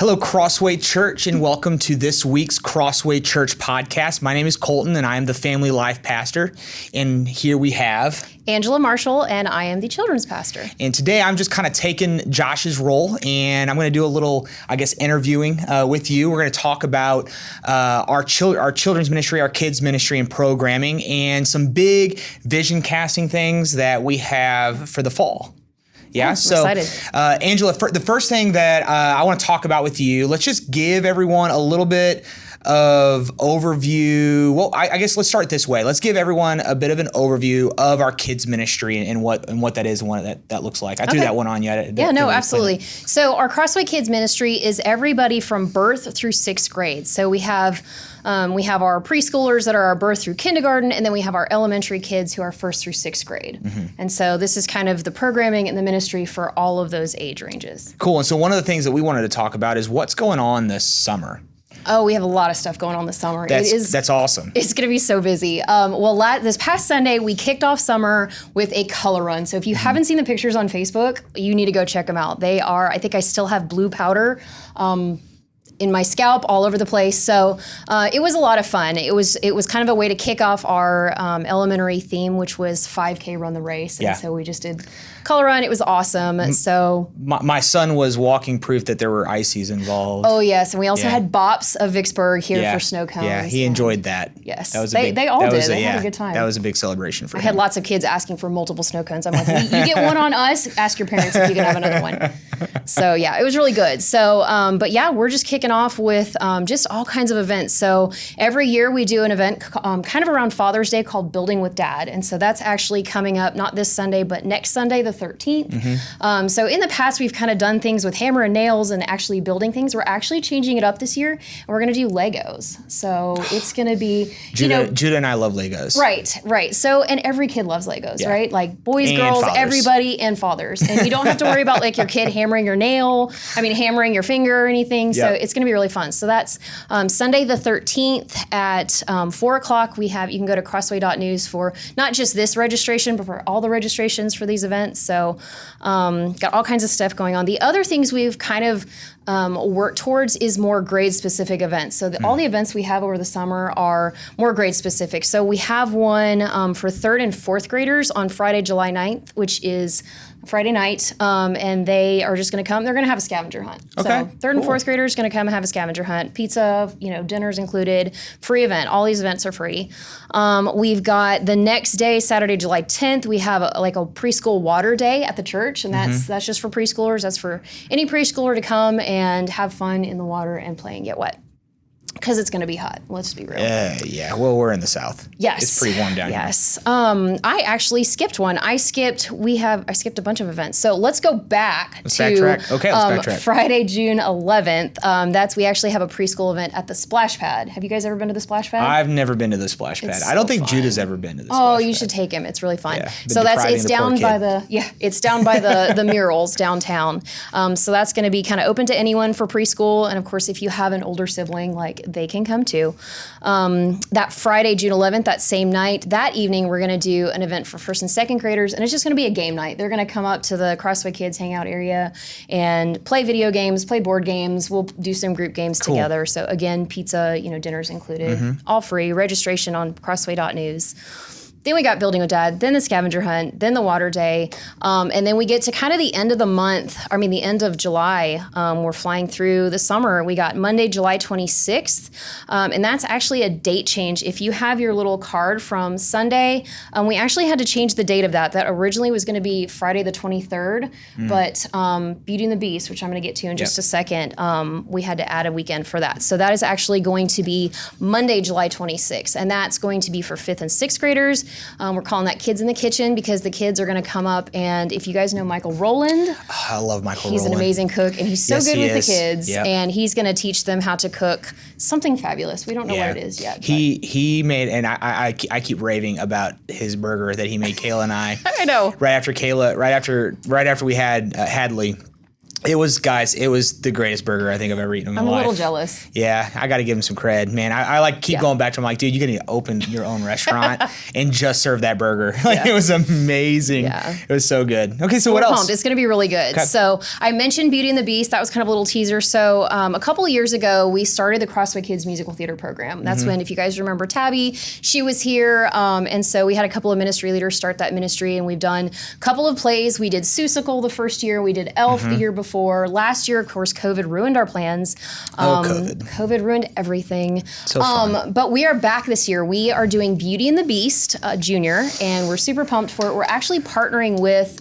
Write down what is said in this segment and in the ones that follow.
Hello, Crossway Church, and welcome to this week's Crossway Church podcast. My name is Colton, and I am the family life pastor. And here we have Angela Marshall, and I am the children's pastor. And today I'm just kind of taking Josh's role, and I'm going to do a little, interviewing with you. We're going to talk about our children's ministry, our kids ministry, and programming, and some big vision casting things that we have for the fall. Yeah, so Angela, the first thing that I want to talk about with you, let's just give everyone a little bit of overview. Well, I guess let's start this way. Let's give everyone a bit of an overview of our kids ministry and what that is and what that looks like. I threw that one on you. Absolutely. So our Crossway Kids ministry is everybody from birth through sixth grade. So we have our preschoolers that are our birth through kindergarten, and then we have our elementary kids who are first through sixth grade. Mm-hmm. And so this is kind of the programming and the ministry for all of those age ranges. Cool. And so one of the things that we wanted to talk about is what's going on this summer. Oh, we have a lot of stuff going on this summer. That's awesome. It's going to be so busy. This past Sunday, we kicked off summer with a color run. So if you haven't seen the pictures on Facebook, you need to go check them out. They are, I think I still have blue powder in my scalp all over the place. So it was a lot of fun. It was kind of a way to kick off our elementary theme, which was 5K run the race. And so we just did color run. It was awesome. So my son was walking proof that there were ices involved. Oh yes, and we also had Bops of Vicksburg here for snow cones. Yeah, he enjoyed that. Yes, that was they all did. They had a good time. That was a big celebration for him. I had lots of kids asking for multiple snow cones. I'm like, you get one on us. Ask your parents if you can have another one. So yeah, it was really good. So, we're just kicking off with just all kinds of events. So every year we do an event kind of around Father's Day called Building with Dad, and so that's actually coming up not this Sunday, but next Sunday, the 13th. Mm-hmm. So in the past, we've kind of done things with hammer and nails and actually building things. We're actually changing it up this year, and we're going to do Legos. So it's going to be, Judah and I love Legos. Right. So, and every kid loves Legos, right? Like boys, and girls, fathers. Everybody, and fathers. And you don't have to worry about like your kid hammering your finger or anything. So it's going to be really fun. So that's Sunday the 13th at 4 o'clock. You can go to crossway.news for not just this registration, but for all the registrations for these events. So got all kinds of stuff going on. The other things we've kind of worked towards is more grade-specific events. So all the events we have over the summer are more grade-specific. So we have one for third and fourth graders on Friday, July 9th, which is Friday night, and they are just going to come. They're going to have a scavenger hunt. Okay. So third and fourth graders going to come and have a scavenger hunt. Pizza, dinner's included. Free event. All these events are free. We've got the next day, Saturday, July 10th. We have a preschool water day at the church, and that's just for preschoolers. That's for any preschooler to come and have fun in the water and play and get wet. Because it's going to be hot. Let's be real. Yeah. Well, we're in the South. Yes. It's pretty warm down here. Yes. I actually skipped one. I skipped a bunch of events. So let's go back let's backtrack. Friday, June 11th. We actually have a preschool event at the Splash Pad. Have you guys ever been to the Splash Pad? I've never been to the Splash Pad. I don't think Judah's ever been to the Splash Pad. Oh, you should take him. It's really fun. Yeah, so it's down by the murals downtown. So that's going to be kind of open to anyone for preschool. And of course, if you have an older sibling, they can come too. That Friday, June 11th, that same night, that evening, we're going to do an event for first and second graders, and it's just going to be a game night. They're going to come up to the Crossway Kids hangout area and play video games, play board games. We'll do some group games together. So again, pizza, dinner's included, all free. Registration on crossway.news. Then we got Building with Dad, then the scavenger hunt, then the water day, and then we get to kind of the end of the end of July. We're flying through the summer. We got Monday, July 26th, and that's actually a date change. If you have your little card from Sunday, we actually had to change the date of that. That originally was going to be Friday the 23rd, but Beauty and the Beast, which I'm going to get to in just a second, we had to add a weekend for that. So that is actually going to be Monday, July 26th, and that's going to be for 5th and 6th graders. We're calling that Kids in the Kitchen because the kids are going to come up, and if you guys know Michael Rowland, I love Michael Rowland. He's an amazing cook, and he's so good with the kids, and he's going to teach them how to cook something fabulous. We don't know what it is yet. He made, and I keep raving about his burger that he made Kayla and I. I know. Right after we had Hadley. It was the greatest burger I think I've ever eaten in my life. I'm a little jealous. Yeah, I got to give him some cred, man. I like keep going back to him like, dude, you got to open your own restaurant and just serve that burger. Like it was amazing. Yeah. It was so good. Okay, so what else? Pumped. It's going to be really good. Okay. So I mentioned Beauty and the Beast. That was kind of a little teaser. So a couple of years ago, we started the Crossway Kids musical theater program. That's when, if you guys remember Tabby, she was here. And so we had a couple of ministry leaders start that ministry, and we've done a couple of plays. We did Seussical the first year. We did Elf the year before. Last year, of course, COVID ruined our plans. COVID ruined everything. So fun. But we are back this year. We are doing Beauty and the Beast Junior, and we're super pumped for it. We're actually partnering with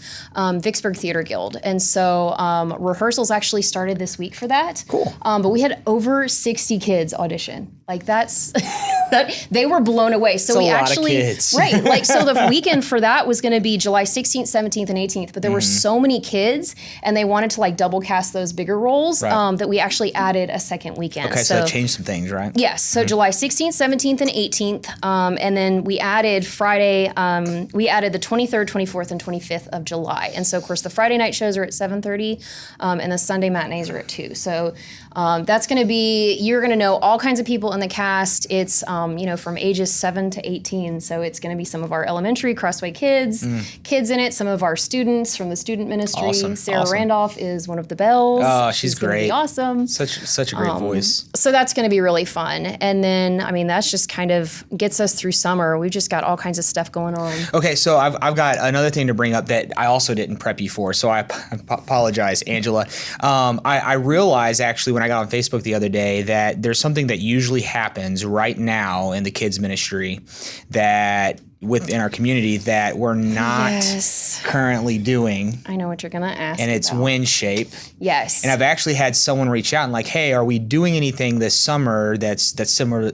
Vicksburg Theater Guild. And so rehearsals actually started this week for that. Cool. But we had over 60 kids audition. Like that's, they were blown away. So it's we a lot actually, of kids. Right. Like, so the weekend for that was going to be July 16th, 17th, and 18th. But there were so many kids, and they wanted to like double cast those bigger roles that we actually added a second weekend. Okay, so that changed some things, right? Yes. So July 16th, 17th, and 18th. And then we added Friday, we added the 23rd, 24th, and 25th of July. And so, of course, the Friday night shows are at 7:30, and the Sunday matinees are at 2. So that's going to be, you're going to know all kinds of people in the cast. It's, from ages 7 to 18. So it's going to be some of our elementary Crossway Kids, kids in it, some of our students from the student ministry. Awesome. Sarah Randolph is one of the bells. Oh, she's great. Be awesome. Such a great voice. So that's going to be really fun. And then, that's just kind of gets us through summer. We've just got all kinds of stuff going on. Okay, so I've got another thing to bring up that I also didn't prep you for. So I apologize, Angela. I realized actually when I got on Facebook the other day that there's something that usually happens right now in the kids ministry that within our community that we're not currently doing. I know what you're going to ask. And it's wind shape. Yes. And I've actually had someone reach out and like, hey, are we doing anything this summer that's similar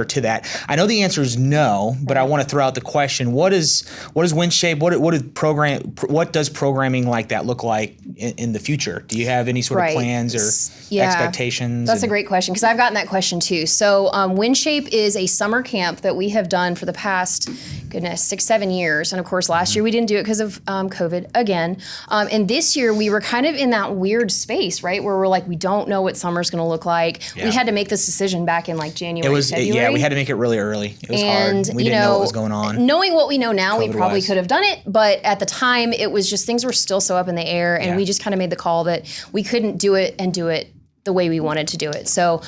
to that? I know the answer is no, but I want to throw out the question: what is wind shape? What does programming like that look like in the future? Do you have any sort of plans or expectations? That's a great question, because I've gotten that question too. So Wind Shape is a summer camp that we have done for the past 6-7 years. And of course, last year we didn't do it because of COVID again. And this year we were kind of in that weird space, right? Where we're like, we don't know what summer's going to look like. Yeah. We had to make this decision back in like January, February. We had to make it really early. It was hard. We didn't know what was going on. Knowing what we know now, we probably could have done it. But at the time, it was just, things were still so up in the air. And we just kind of made the call that we couldn't do it and do it the way we wanted to do it. So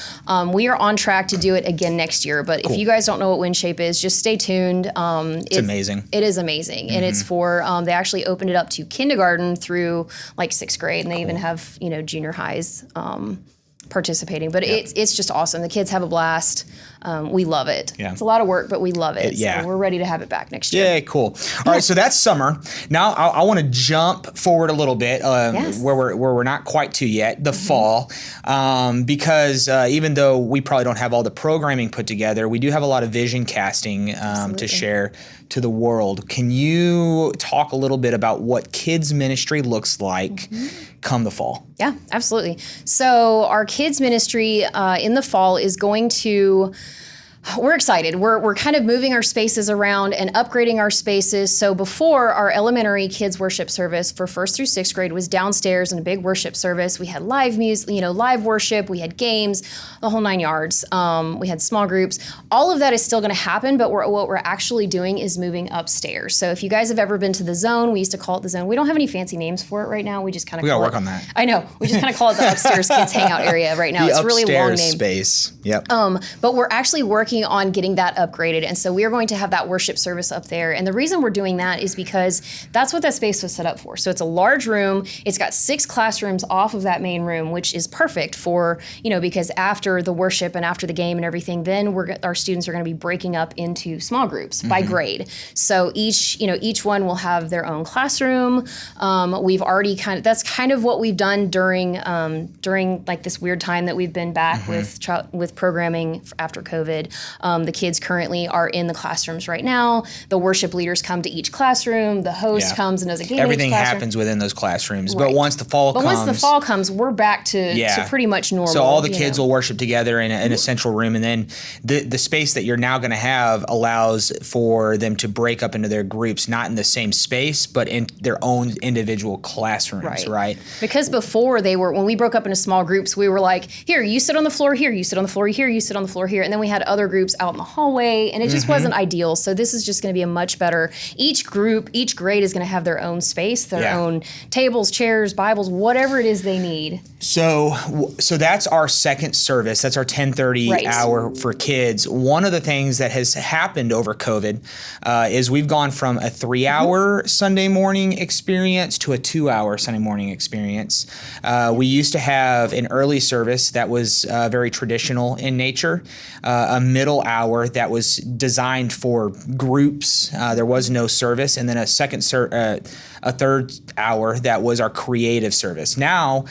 we are on track to do it again next year. But if you guys don't know what Wind Shape is, just stay tuned. It's amazing. It is amazing. And it's for, they actually opened it up to kindergarten through like 6th grade. And they even have, junior highs participating. But it's just awesome. The kids have a blast. We love it. Yeah. It's a lot of work, but we love it. So we're ready to have it back next year. Yeah, cool. All right, so that's summer. Now I want to jump forward a little bit where we're not quite to yet, the fall, because even though we probably don't have all the programming put together, we do have a lot of vision casting to share to the world. Can you talk a little bit about what kids ministry looks like come the fall? Yeah, absolutely. So our kids ministry in the fall is going to, we're excited. We're kind of moving our spaces around and upgrading our spaces. So before, our elementary kids worship service for 1st through 6th grade was downstairs in a big worship service. We had live music, live worship. We had games, the whole 9 yards. We had small groups. All of that is still going to happen, but what we're actually doing is moving upstairs. So if you guys have ever been to the Zone, we used to call it the Zone. We don't have any fancy names for it right now. We just kind of got to work on that. I know. We just kind of call it the upstairs kids hangout area right now. It's a really long name. Space. Yep. But we're actually working on getting that upgraded. And so we are going to have that worship service up there. And the reason we're doing that is because that's what that space was set up for. So it's a large room. It's got 6 classrooms off of that main room, which is perfect for, because after the worship and after the game and everything, then our students are going to be breaking up into small groups by grade. So each one will have their own classroom. We've already that's kind of what we've done during like this weird time that we've been back with programming after COVID. The kids currently are in the classrooms right now. The worship leaders come to each classroom. The host comes and does a game. Everything happens within those classrooms. Right. But once the fall comes, we're back to pretty much normal. So all the kids will worship together in a central room, and then the space that you're now going to have allows for them to break up into their groups, not in the same space, but in their own individual classrooms, right? Because before when we broke up into small groups, we were like, here, you sit on the floor here, you sit on the floor here, you sit on the floor here. And then we had other groups out in the hallway, and it just wasn't ideal. So this is just going to be a much better, each grade is going to have their own space, their own tables, chairs, Bibles, whatever it is they need. So that's our second service. That's our 10:30 hour for kids. One of the things that has happened over COVID is we've gone from a 3-hour Sunday morning experience to a 2-hour Sunday morning experience. We used to have an early service that was very traditional in nature, a middle hour that was designed for groups. There was no service, and then a third hour that was our creative service. Now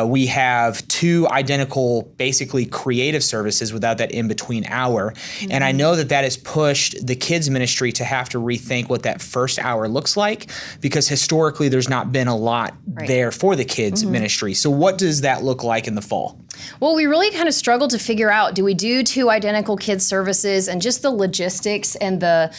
we have 2 identical, basically creative services without that in-between hour. And I know that has pushed the kids ministry to have to rethink what that first hour looks like, because historically there's not been a lot there for the kids ministry. So what does that look like in the fall? Well, we really kind of struggled to figure out, do we do 2 identical kids services, and just the logistics and the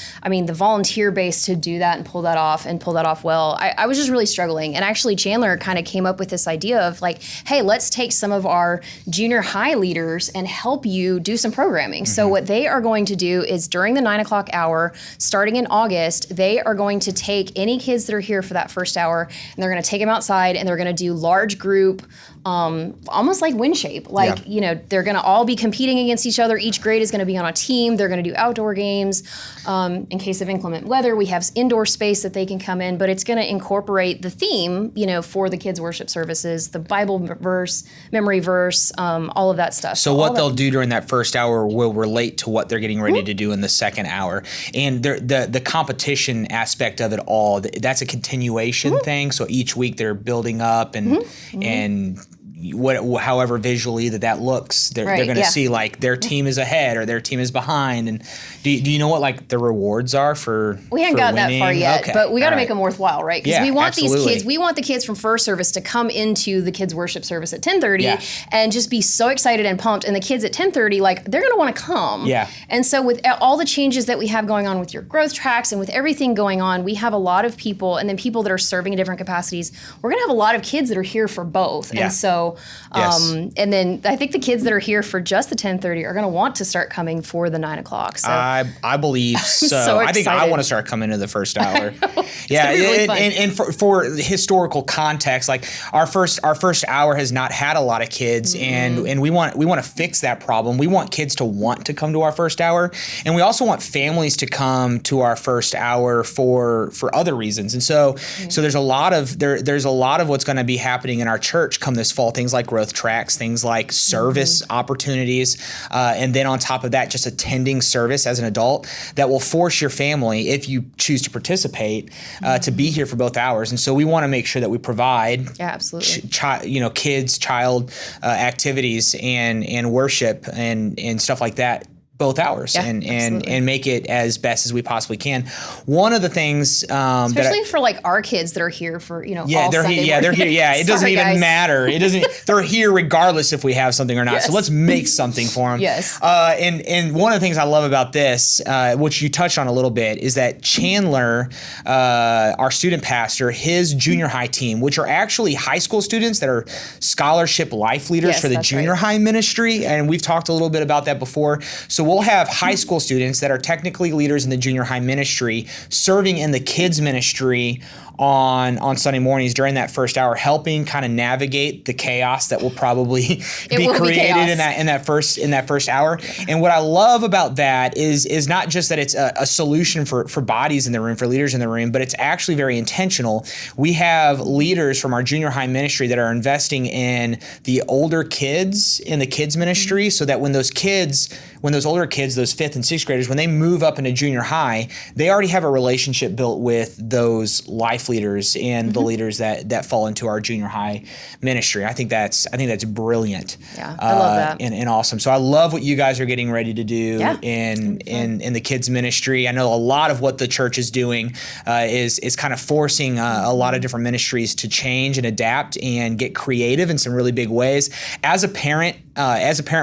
volunteer base to do that and pull that off well. I was just really struggling. And actually Chandler kind of came up with this idea of like, hey, let's take some of our junior high leaders and help you do some programming. So what they are going to do is during the 9 o'clock hour, starting in August, they are going to take any kids that are here for that first hour, and they're going to take them outside, and they're going to do large group, almost like wind shape. They're going to all be competing against each other. Each grade is going to be on a team. They're going to do outdoor games. In case of inclement weather, we have indoor space that they can come in, but it's going to incorporate the theme, for the kids' worship services, the Bible verse, memory verse, all of that stuff. So what they'll do during that first hour will relate to what they're getting ready to do in the second hour. And the competition aspect of it all, that's a continuation thing. So each week they're building up and however visually that looks, they're going to see like their team is ahead or their team is behind. And do you know what like the rewards are for? We haven't gotten that far yet, but we got to make them worthwhile, right? Because we want absolutely. These kids. We want the kids from first service to come into the kids worship service at 10:30 and just be so excited and pumped. And the kids at 10:30, like they're going to want to come. Yeah. And so with all the changes that we have going on with your growth tracks and with everything going on, we have a lot of people, and then people that are serving in different capacities. We're going to have a lot of kids that are here for both, and so. And then I think the kids that are here for just the 10:30 are going to want to start coming for the 9 o'clock. So I believe so. I think I want to start coming to the first hour. Yeah, really and for historical context, like our first hour has not had a lot of kids, and we want to fix that problem. We want kids to want to come to our first hour, and we also want families to come to our first hour for other reasons. And so there's a lot of what's going to be happening in our church come this fall. Things like growth tracks, things like service opportunities, and then on top of that, just attending service as an adult that will force your family, if you choose to participate, to be here for both hours. And so we want to make sure that we provide child activities and worship and stuff like that both hours and make it as best as we possibly can. One of the things especially for like our kids that are here for all they're Sunday here, they're here. Yeah, it doesn't even matter. It doesn't. They're here regardless if we have something or not. Yes. So let's make something for them. Yes. And one of the things I love about this, which you touched on a little bit, is that Chandler, our student pastor, his junior high team, which are actually high school students that are scholarship life leaders for the junior high ministry, and we've talked a little bit about that before. So we'll have high school students that are technically leaders in the junior high ministry serving in the kids ministry on Sunday mornings during that first hour, helping kind of navigate the chaos that will probably be created in that first hour. And what I love about that is not just that it's a solution for bodies in the room, for leaders in the room, but it's actually very intentional. We have leaders from our junior high ministry that are investing in the older kids in the kids ministry, so that when those older older kids, those 5th and 6th graders, when they move up into junior high, they already have a relationship built with those life leaders and the leaders that fall into our junior high ministry. I think that's brilliant. Yeah, I love that. And awesome. So I love what you guys are getting ready to do in the kids ministry. I know a lot of what the church is doing is kind of forcing a lot of different ministries to change and adapt and get creative in some really big ways. As a parent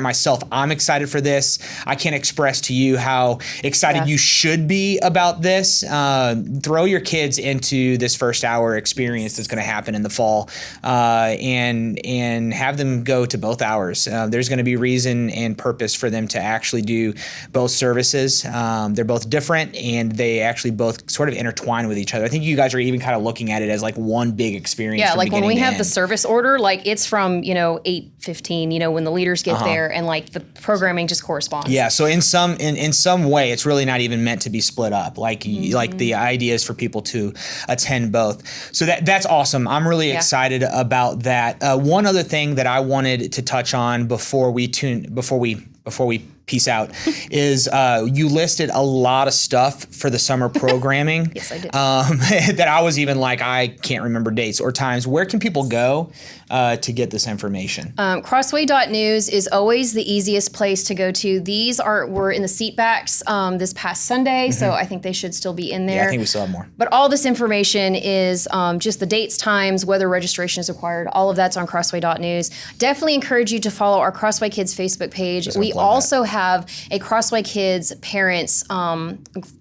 myself, I'm excited for this. I can't express to you how excited you should be about this. Throw your kids into this first hour experience that's going to happen in the fall, and have them go to both hours. There's going to be reason and purpose for them to actually do both services. They're both different, and they actually both sort of intertwine with each other. I think you guys are even kind of looking at it as like one big experience. Yeah, like when we have end. The service order, like it's from 8:15. When the leaders get there, and like the programming just corresponds. Yeah, so in some way, it's really not even meant to be split up. Like the idea is for people to attend both. So that's awesome. I'm really excited about that. One other thing that I wanted to touch on before we peace out is you listed a lot of stuff for the summer programming. Yes, I did. That I was even like, I can't remember dates or times. Where can people go to get this information? Crossway.news is always the easiest place to go to. These were in the seat backs this past Sunday, so I think they should still be in there. Yeah, I think we still have more. But all this information is just the dates, times, whether registration is required. All of that's on Crossway.news. Definitely encourage you to follow our Crossway Kids Facebook page. We also have a Crossway Kids parents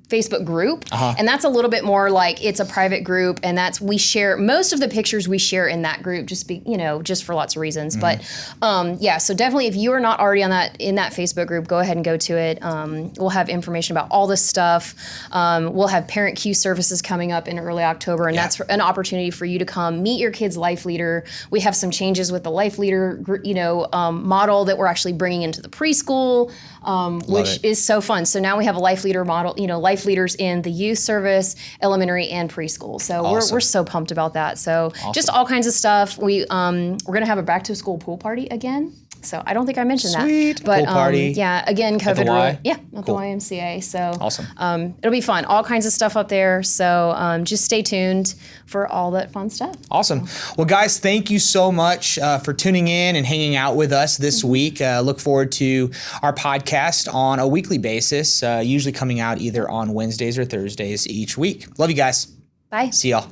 Facebook group, and that's a little bit more like it's a private group, and we share most of the pictures we share in that group just for lots of reasons. But so definitely if you are not already in that Facebook group, go ahead and go to it. We'll have information about all this stuff. We'll have parent Q services coming up in early October, and that's an opportunity for you to come meet your kid's life leader. We have some changes with the life leader model that we're actually bringing into the preschool, which is so fun. So now we have a life leader model, life leaders in the youth service, elementary, and preschool. So we're so pumped about that. So just all kinds of stuff. We're gonna have a back to school pool party again. So I don't think I mentioned that. But pool party. Again, COVID at the Y? at the YMCA. So awesome. It'll be fun. All kinds of stuff up there. So just stay tuned for all that fun stuff. Awesome. Well, guys, thank you so much for tuning in and hanging out with us this week. Look forward to our podcast on a weekly basis, usually coming out either on Wednesdays or Thursdays each week. Love you guys. Bye. See y'all.